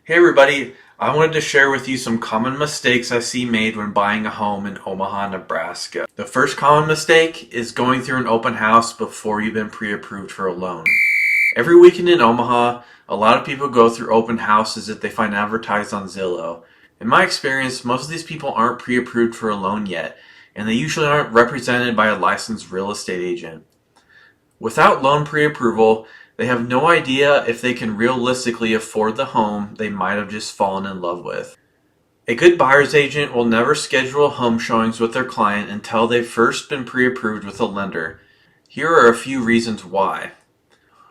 Hey everybody, I wanted to share with you some common mistakes I see made when buying a home in Omaha, Nebraska. The first common mistake is going through an open house before you've been pre-approved for a loan. Every weekend in Omaha, a lot of people go through open houses that they find advertised on Zillow. In my experience, most of these people aren't pre-approved for a loan yet, and they usually aren't represented by a licensed real estate agent. Without loan pre-approval, they have no idea if they can realistically afford the home they might have just fallen in love with. A good buyer's agent will never schedule home showings with their client until they've first been pre-approved with a lender. Here are a few reasons why.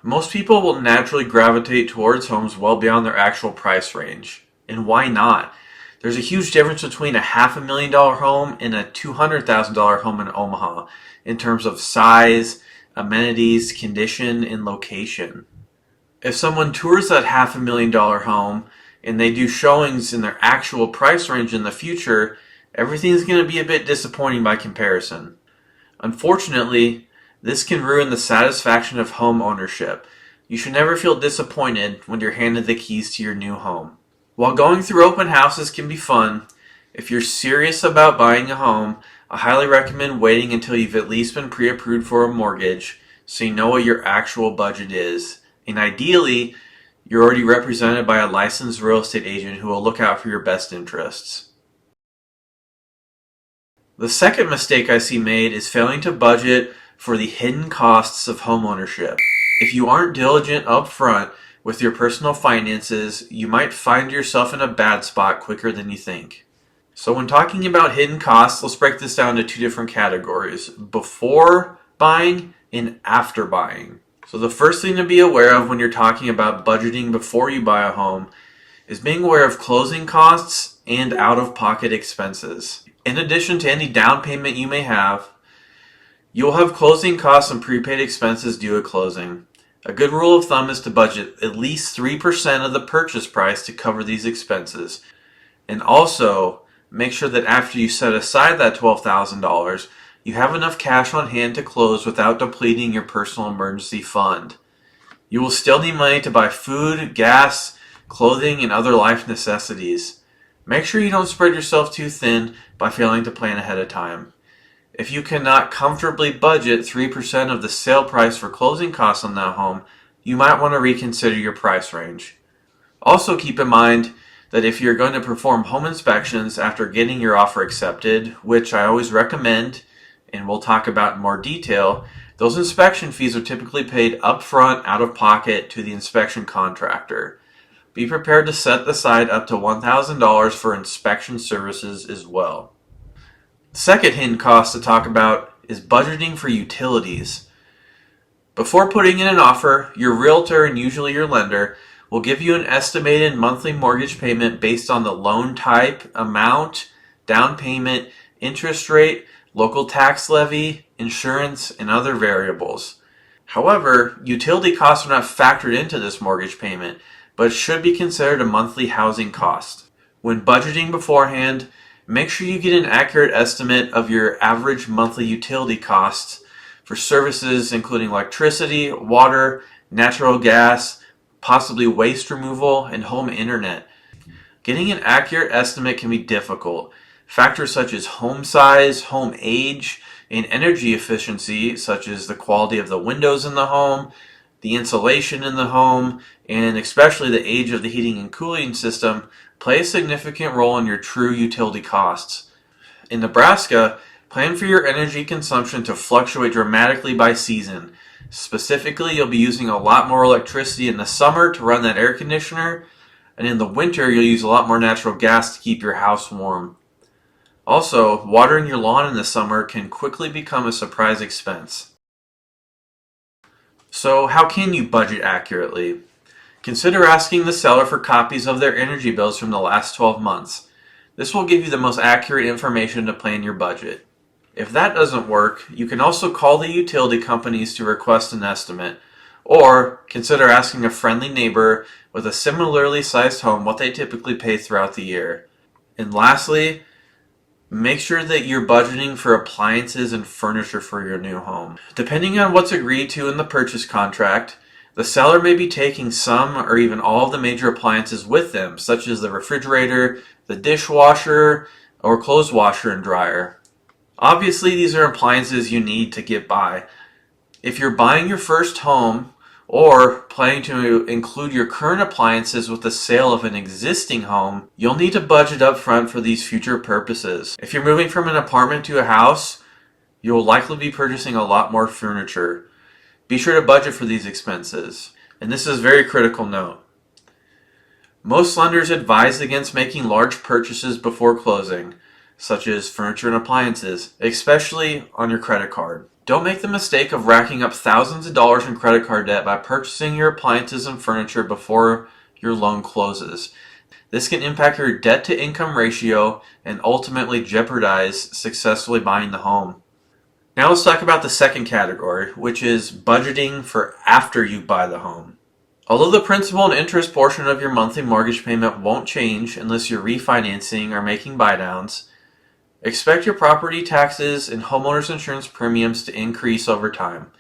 Most people will naturally gravitate towards homes well beyond their actual price range. And why not? There's a huge difference between a $500,000 home and a $200,000 home in Omaha in terms of size, amenities, condition, and location. If someone tours that $500,000 home and they do showings in their actual price range in the future, everything's going to be a bit disappointing by comparison. Unfortunately, this can ruin the satisfaction of home ownership. You should never feel disappointed when you're handed the keys to your new home. While going through open houses can be fun, if you're serious about buying a home, I highly recommend waiting until you've at least been pre-approved for a mortgage so you know what your actual budget is. And ideally, you're already represented by a licensed real estate agent who will look out for your best interests. The second mistake I see made is failing to budget for the hidden costs of homeownership. If you aren't diligent up front with your personal finances, you might find yourself in a bad spot quicker than you think. So when talking about hidden costs, let's break this down to two different categories: before buying and after buying. So the first thing to be aware of when you're talking about budgeting before you buy a home is being aware of closing costs and out-of-pocket expenses. In addition to any down payment you may have, you'll have closing costs and prepaid expenses due at closing. A good rule of thumb is to budget at least 3% of the purchase price to cover these expenses. And also, make sure that after you set aside that $12,000, you have enough cash on hand to close without depleting your personal emergency fund. You will still need money to buy food, gas, clothing, and other life necessities. Make sure you don't spread yourself too thin by failing to plan ahead of time. If you cannot comfortably budget 3% of the sale price for closing costs on that home, you might want to reconsider your price range. Also keep in mind that if you're going to perform home inspections after getting your offer accepted, which I always recommend and we'll talk about in more detail, those inspection fees are typically paid upfront out of pocket to the inspection contractor. Be prepared to set aside up to $1,000 for inspection services as well. The second hidden cost to talk about is budgeting for utilities. Before putting in an offer, your realtor and usually your lender will give you an estimated monthly mortgage payment based on the loan type, amount, down payment, interest rate, local tax levy, insurance, and other variables. However, utility costs are not factored into this mortgage payment, but should be considered a monthly housing cost. When budgeting beforehand, make sure you get an accurate estimate of your average monthly utility costs for services including electricity, water, natural gas, possibly waste removal, and home internet. Getting an accurate estimate can be difficult. Factors such as home size, home age, and energy efficiency, such as the quality of the windows in the home, the insulation in the home, and especially the age of the heating and cooling system, play a significant role in your true utility costs. In Nebraska, plan for your energy consumption to fluctuate dramatically by season. Specifically, you'll be using a lot more electricity in the summer to run that air conditioner, and in the winter, you'll use a lot more natural gas to keep your house warm. Also, watering your lawn in the summer can quickly become a surprise expense. So, how can you budget accurately? Consider asking the seller for copies of their energy bills from the last 12 months. This will give you the most accurate information to plan your budget. If that doesn't work, you can also call the utility companies to request an estimate, or consider asking a friendly neighbor with a similarly sized home what they typically pay throughout the year. And lastly, make sure that you're budgeting for appliances and furniture for your new home. Depending on what's agreed to in the purchase contract, The seller may be taking some or even all of the major appliances with them, such as the refrigerator, the dishwasher, or clothes washer and dryer. Obviously, these are appliances you need to get by. If you're buying your first home or planning to include your current appliances with the sale of an existing home, you'll need to budget up front for these future purposes. If you're moving from an apartment to a house, you'll likely be purchasing a lot more furniture. Be sure to budget for these expenses. And this is a very critical note. Most lenders advise against making large purchases before closing, such as furniture and appliances, especially on your credit card. Don't make the mistake of racking up thousands of dollars in credit card debt by purchasing your appliances and furniture before your loan closes. This can impact your debt-to-income ratio and ultimately jeopardize successfully buying the home. Now let's talk about the second category, which is budgeting for after you buy the home. Although the principal and interest portion of your monthly mortgage payment won't change unless you're refinancing or making buydowns, expect your property taxes and homeowners insurance premiums to increase over time.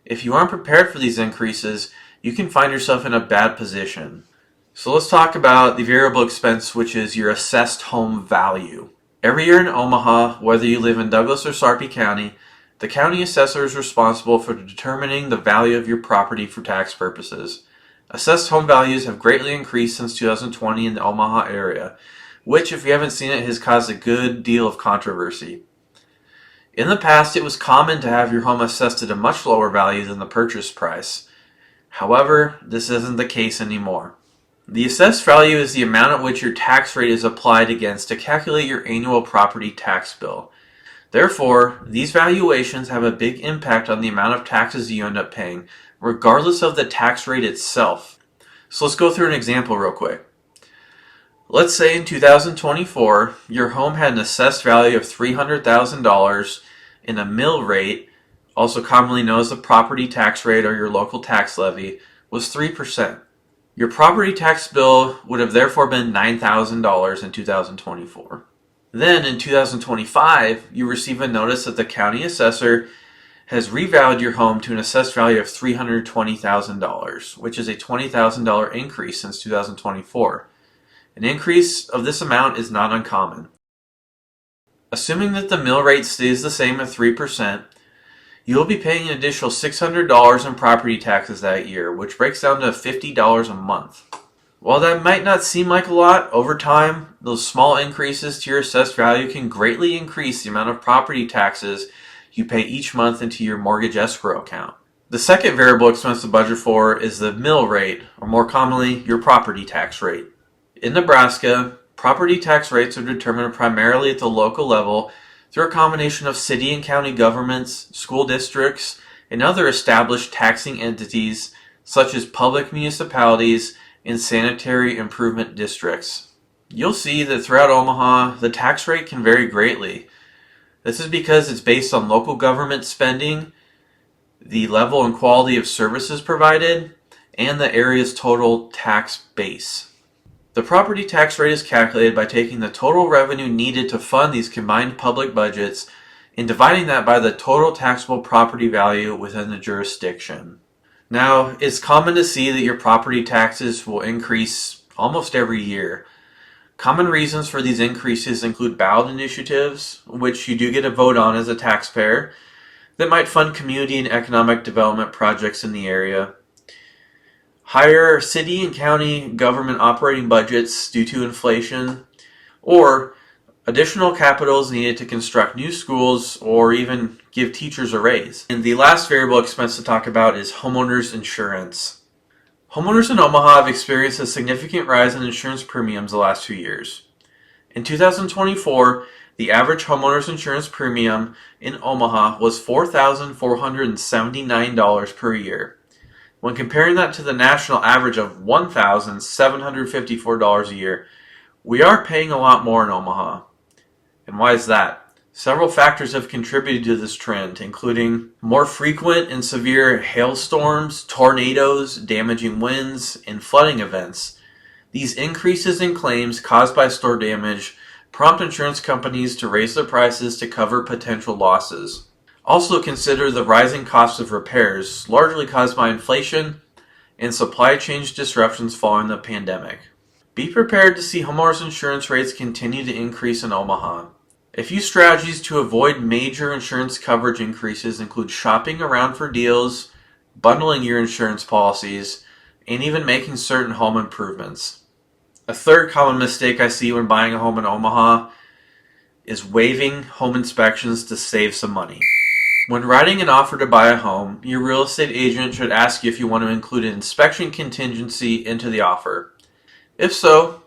If you aren't prepared for these increases, you can find yourself in a bad position. So let's talk about the variable expense, which is your assessed home value. Every year in Omaha, whether you live in Douglas or Sarpy County, the county assessor is responsible for determining the value of your property for tax purposes. Assessed home values have greatly increased since 2020 in the Omaha area, which, if you haven't seen it, has caused a good deal of controversy. In the past, it was common to have your home assessed at a much lower value than the purchase price. However, this isn't the case anymore. The assessed value is the amount at which your tax rate is applied against to calculate your annual property tax bill. Therefore, these valuations have a big impact on the amount of taxes you end up paying, regardless of the tax rate itself. So let's go through an example real quick. Let's say in 2024, your home had an assessed value of $300,000 and a mill rate, also commonly known as the property tax rate or your local tax levy, was 3%. Your property tax bill would have therefore been $9,000 in 2024. Then in 2025, you receive a notice that the county assessor has revalued your home to an assessed value of $320,000, which is a $20,000 increase since 2024. An increase of this amount is not uncommon. Assuming that the mill rate stays the same at 3%, you will be paying an additional $600 in property taxes that year, which breaks down to $50 a month. While that might not seem like a lot, over time, those small increases to your assessed value can greatly increase the amount of property taxes you pay each month into your mortgage escrow account. The second variable expense to budget for is the mill rate, or more commonly, your property tax rate. In Nebraska, property tax rates are determined primarily at the local level through a combination of city and county governments, school districts, and other established taxing entities such as public municipalities and sanitary improvement districts. You'll see that throughout Omaha, the tax rate can vary greatly. This is because it's based on local government spending, the level and quality of services provided, and the area's total tax base. The property tax rate is calculated by taking the total revenue needed to fund these combined public budgets and dividing that by the total taxable property value within the jurisdiction. Now, it's common to see that your property taxes will increase almost every year. Common reasons for these increases include ballot initiatives, which you do get a vote on as a taxpayer, that might fund community and economic development projects in the area. Higher city and county government operating budgets due to inflation, or additional capital is needed to construct new schools or even give teachers a raise. And the last variable expense to talk about is homeowners insurance. Homeowners in Omaha have experienced a significant rise in insurance premiums the last 2 years. In 2024, the average homeowners insurance premium in Omaha was $4,479 per year. When comparing that to the national average of $1,754 a year, we are paying a lot more in Omaha. And why is that? Several factors have contributed to this trend, including more frequent and severe hailstorms, tornadoes, damaging winds, and flooding events. These increases in claims caused by storm damage prompt insurance companies to raise their prices to cover potential losses. Also consider the rising cost of repairs, largely caused by inflation, and supply chain disruptions following the pandemic. Be prepared to see homeowners insurance rates continue to increase in Omaha. A few strategies to avoid major insurance coverage increases include shopping around for deals, bundling your insurance policies, and even making certain home improvements. A third common mistake I see when buying a home in Omaha is waiving home inspections to save some money. When writing an offer to buy a home, your real estate agent should ask you if you want to include an inspection contingency into the offer. If so,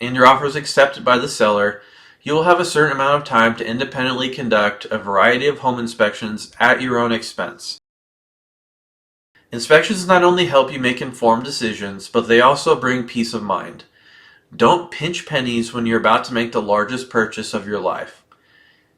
and your offer is accepted by the seller, you will have a certain amount of time to independently conduct a variety of home inspections at your own expense. Inspections not only help you make informed decisions, but they also bring peace of mind. Don't pinch pennies when you're about to make the largest purchase of your life.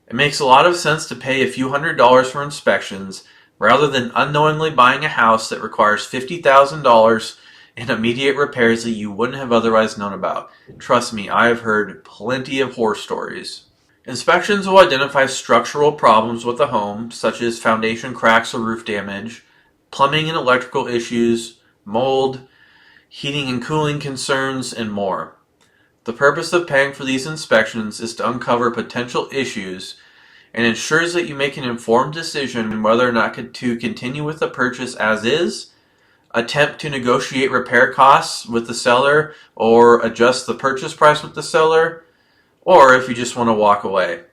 It makes a lot of sense to pay a few $100s for inspections rather than unknowingly buying a house that requires $50,000 and immediate repairs that you wouldn't have otherwise known about. Trust me, I have heard plenty of horror stories. Inspections will identify structural problems with the home, such as foundation cracks or roof damage, plumbing and electrical issues, mold, heating and cooling concerns, and more. The purpose of paying for these inspections is to uncover potential issues and ensures that you make an informed decision whether or not to continue with the purchase as is, attempt to negotiate repair costs with the seller or adjust the purchase price with the seller, or if you just want to walk away.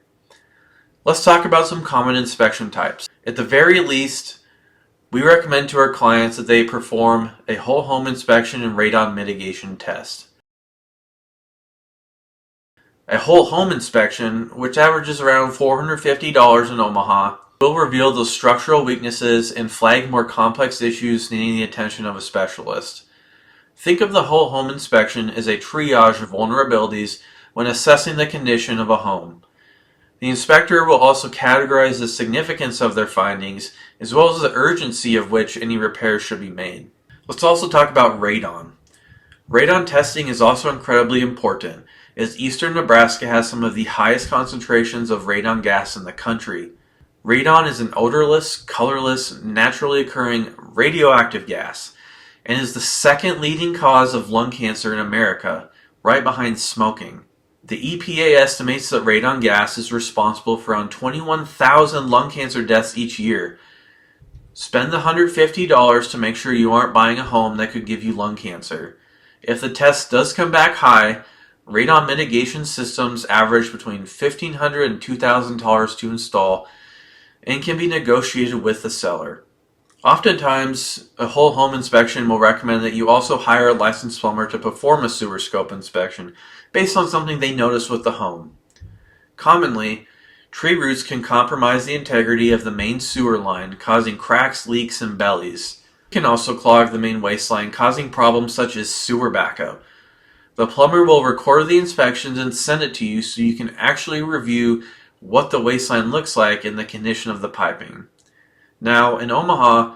Let's talk about some common inspection types. At the very least, we recommend to our clients that they perform a whole home inspection and radon mitigation test. A whole home inspection, which averages around $450 in Omaha, will reveal those structural weaknesses and flag more complex issues needing the attention of a specialist. Think of the whole home inspection as a triage of vulnerabilities when assessing the condition of a home. The inspector will also categorize the significance of their findings as well as the urgency of which any repairs should be made. Let's also talk about radon. Radon testing is also incredibly important, as eastern Nebraska has some of the highest concentrations of radon gas in the country. Radon is an odorless, colorless, naturally occurring radioactive gas and is the second leading cause of lung cancer in America, right behind smoking. The EPA estimates that radon gas is responsible for around 21,000 lung cancer deaths each year. Spend the $150 to make sure you aren't buying a home that could give you lung cancer. If the test does come back high, radon mitigation systems average between $1,500 and $2,000 to install and can be negotiated with the seller. Oftentimes, a whole home inspection will recommend that you also hire a licensed plumber to perform a sewer scope inspection based on something they notice with the home. Commonly, tree roots can compromise the integrity of the main sewer line, causing cracks, leaks, and bellies. It can also clog the main waste line, causing problems such as sewer backup. The plumber will record the inspections and send it to you so you can actually review what the waistline looks like and the condition of the piping. Now, in Omaha,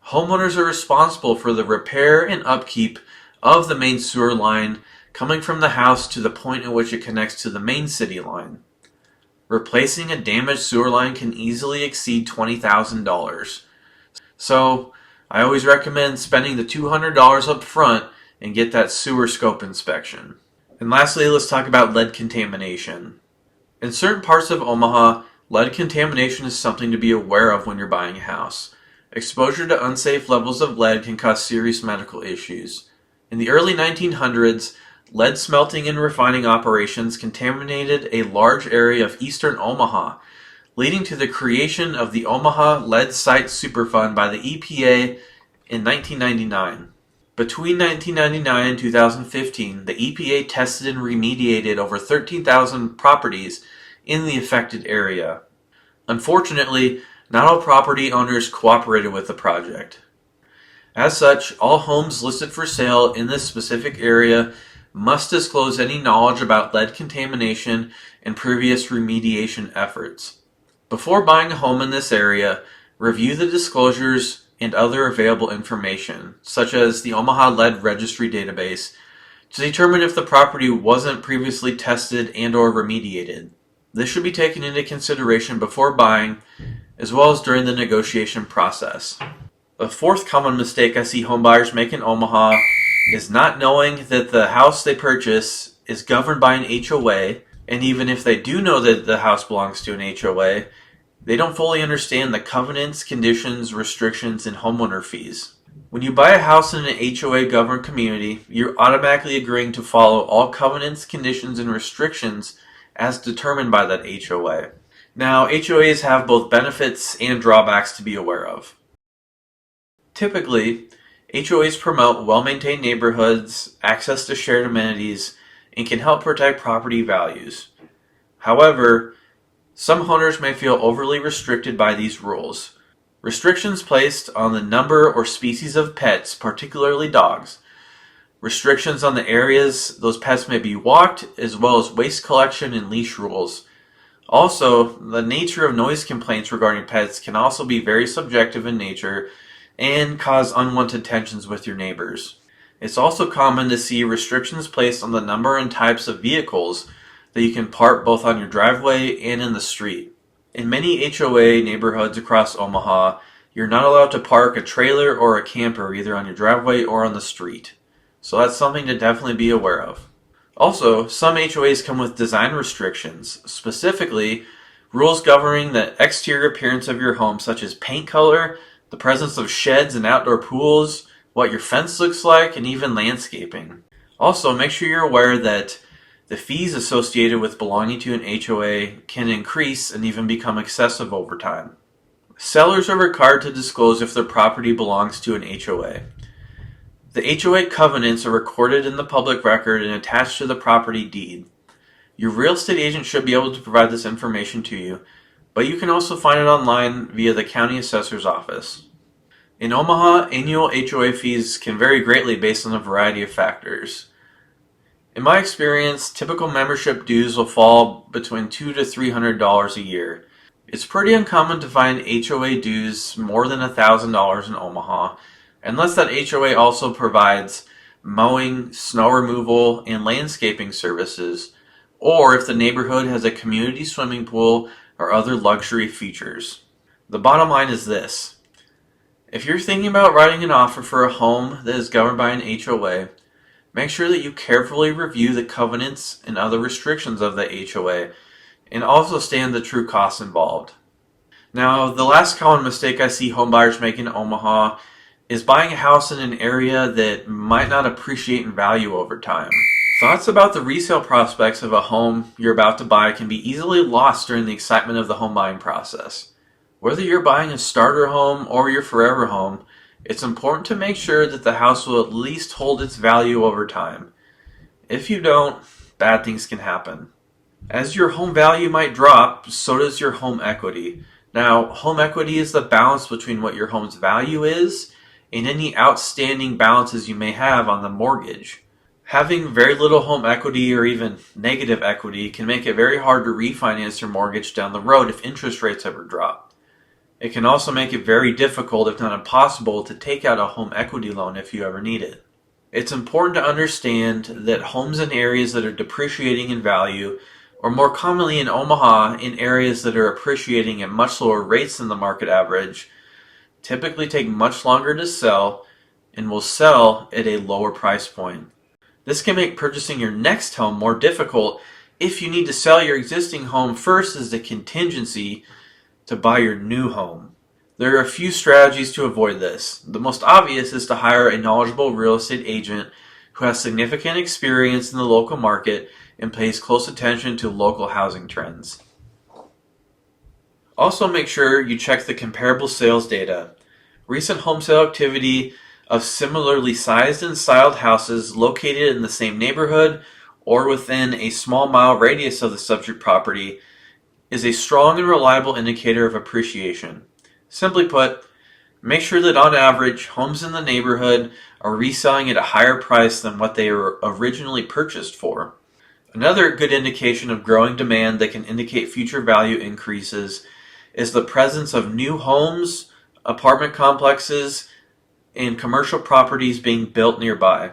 homeowners are responsible for the repair and upkeep of the main sewer line coming from the house to the point at which it connects to the main city line. Replacing a damaged sewer line can easily exceed $20,000. So, I always recommend spending the $200 up front and get that sewer scope inspection. And lastly, let's talk about lead contamination. In certain parts of Omaha, lead contamination is something to be aware of when you're buying a house. Exposure to unsafe levels of lead can cause serious medical issues. In the early 1900s, lead smelting and refining operations contaminated a large area of eastern Omaha, leading to the creation of the Omaha Lead Site Superfund by the EPA in 1999. Between 1999 and 2015, the EPA tested and remediated over 13,000 properties in the affected area. Unfortunately, not all property owners cooperated with the project. As such, all homes listed for sale in this specific area must disclose any knowledge about lead contamination and previous remediation efforts. Before buying a home in this area, review the disclosures and other available information, such as the Omaha Lead Registry database, to determine if the property wasn't previously tested and or remediated. This should be taken into consideration before buying, as well as during the negotiation process. A fourth common mistake I see homebuyers make in Omaha is not knowing that the house they purchase is governed by an HOA, and even if they do know that the house belongs to an HOA, they don't fully understand the covenants, conditions, restrictions, and homeowner fees. When you buy a house in an HOA governed community, you're automatically agreeing to follow all covenants, conditions, and restrictions as determined by that HOA. Now, HOAs have both benefits and drawbacks to be aware of. Typically, HOAs promote well-maintained neighborhoods, access to shared amenities, and can help protect property values. However, some owners may feel overly restricted by these rules. Restrictions placed on the number or species of pets, particularly dogs. Restrictions on the areas those pets may be walked, as well as waste collection and leash rules. Also, the nature of noise complaints regarding pets can also be very subjective in nature and cause unwanted tensions with your neighbors. It's also common to see restrictions placed on the number and types of vehicles that you can park both on your driveway and in the street. In many HOA neighborhoods across Omaha, you're not allowed to park a trailer or a camper either on your driveway or on the street. So that's something to definitely be aware of. Also, some HOAs come with design restrictions, specifically rules governing the exterior appearance of your home, such as paint color, the presence of sheds and outdoor pools, what your fence looks like, and even landscaping. Also, make sure you're aware that the fees associated with belonging to an HOA can increase and even become excessive over time. Sellers are required to disclose if their property belongs to an HOA. The HOA covenants are recorded in the public record and attached to the property deed. Your real estate agent should be able to provide this information to you, but you can also find it online via the county assessor's office. In Omaha, annual HOA fees can vary greatly based on a variety of factors. In my experience, typical membership dues will fall between $200 to $300 a year. It's pretty uncommon to find HOA dues more than $1,000 in Omaha, unless that HOA also provides mowing, snow removal, and landscaping services, or if the neighborhood has a community swimming pool or other luxury features. The bottom line is this: if you're thinking about writing an offer for a home that is governed by an HOA, make sure that you carefully review the covenants and other restrictions of the HOA, and also stand the true costs involved. Now, the last common mistake I see homebuyers make in Omaha is buying a house in an area that might not appreciate in value over time. Thoughts about the resale prospects of a home you're about to buy can be easily lost during the excitement of the home buying process. Whether you're buying a starter home or your forever home, it's important to make sure that the house will at least hold its value over time. If you don't, bad things can happen. As your home value might drop, so does your home equity. Now, home equity is the balance between what your home's value is and any outstanding balances you may have on the mortgage. Having very little home equity or even negative equity can make it very hard to refinance your mortgage down the road if interest rates ever drop. It can also make it very difficult, if not impossible, to take out a home equity loan if you ever need it. It's important to understand that homes in areas that are depreciating in value, or more commonly in Omaha, in areas that are appreciating at much lower rates than the market average, typically take much longer to sell and will sell at a lower price point. This can make purchasing your next home more difficult if you need to sell your existing home first as a contingency to buy your new home. There are a few strategies to avoid this. The most obvious is to hire a knowledgeable real estate agent who has significant experience in the local market and pays close attention to local housing trends. Also, make sure you check the comparable sales data. Recent home sale activity of similarly sized and styled houses located in the same neighborhood or within a small mile radius of the subject property is a strong and reliable indicator of appreciation. Simply put, make sure that on average, homes in the neighborhood are reselling at a higher price than what they were originally purchased for. Another good indication of growing demand that can indicate future value increases is the presence of new homes, apartment complexes, and commercial properties being built nearby.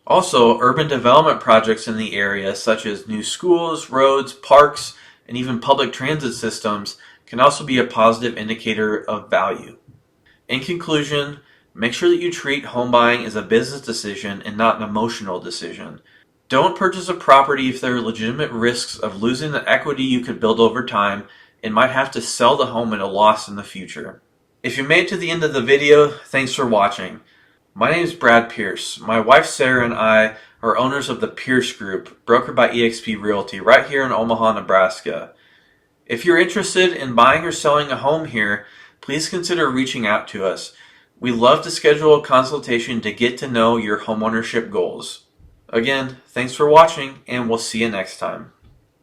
Also, urban development projects in the area, such as new schools, roads, parks, and even public transit systems, can also be a positive indicator of value. In conclusion, make sure that you treat home buying as a business decision and not an emotional decision. Don't purchase a property if there are legitimate risks of losing the equity you could build over time and might have to sell the home at a loss in the future. If you made it to the end of the video, thanks for watching. My name is Brad Pierce. My wife Sarah and I are owners of the Pierce Group, brokered by eXp Realty, right here in Omaha, Nebraska. If you're interested in buying or selling a home here, please consider reaching out to us. We love to schedule a consultation to get to know your homeownership goals. Again, thanks for watching, and we'll see you next time.